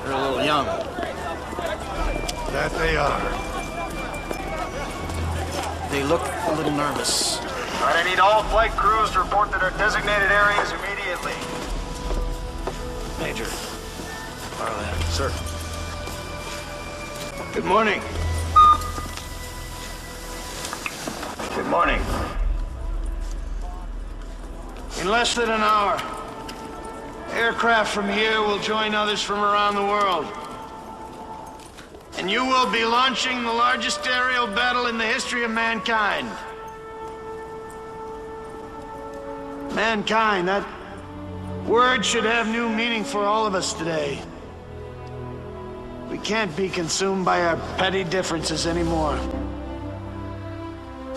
They're a little young. That they are. They look a little nervous. All right, I need all flight crews to report to their designated areas immediately. Major. Farland. Sir. Good morning. Good morning. In less than an hour, aircraft from here will join others from around the world. And you will be launching the largest aerial battle in the history of mankind. Mankind, that word should have new meaning for all of us today. We can't be consumed by our petty differences anymore.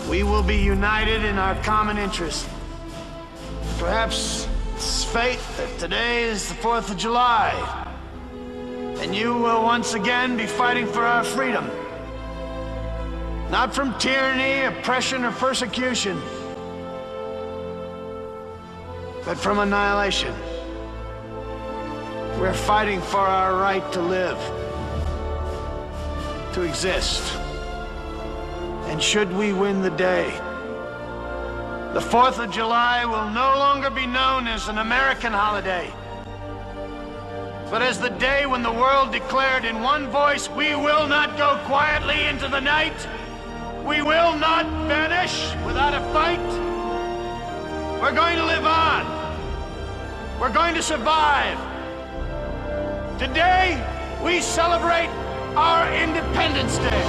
We will be united in our common interest. Perhaps it's fate that today is the 4th of July, and you will once again be fighting for our freedom. Not from tyranny, oppression, or persecution, but from annihilation. We're fighting for our right to live, to exist. And should we win the day, the 4th of July will no longer be known as an American holiday, but as the day when the world declared in one voice, we will not go quietly into the night. We will not vanish without a fight. We're going to live on. We're going to survive. Today, we celebrate our Independence Day.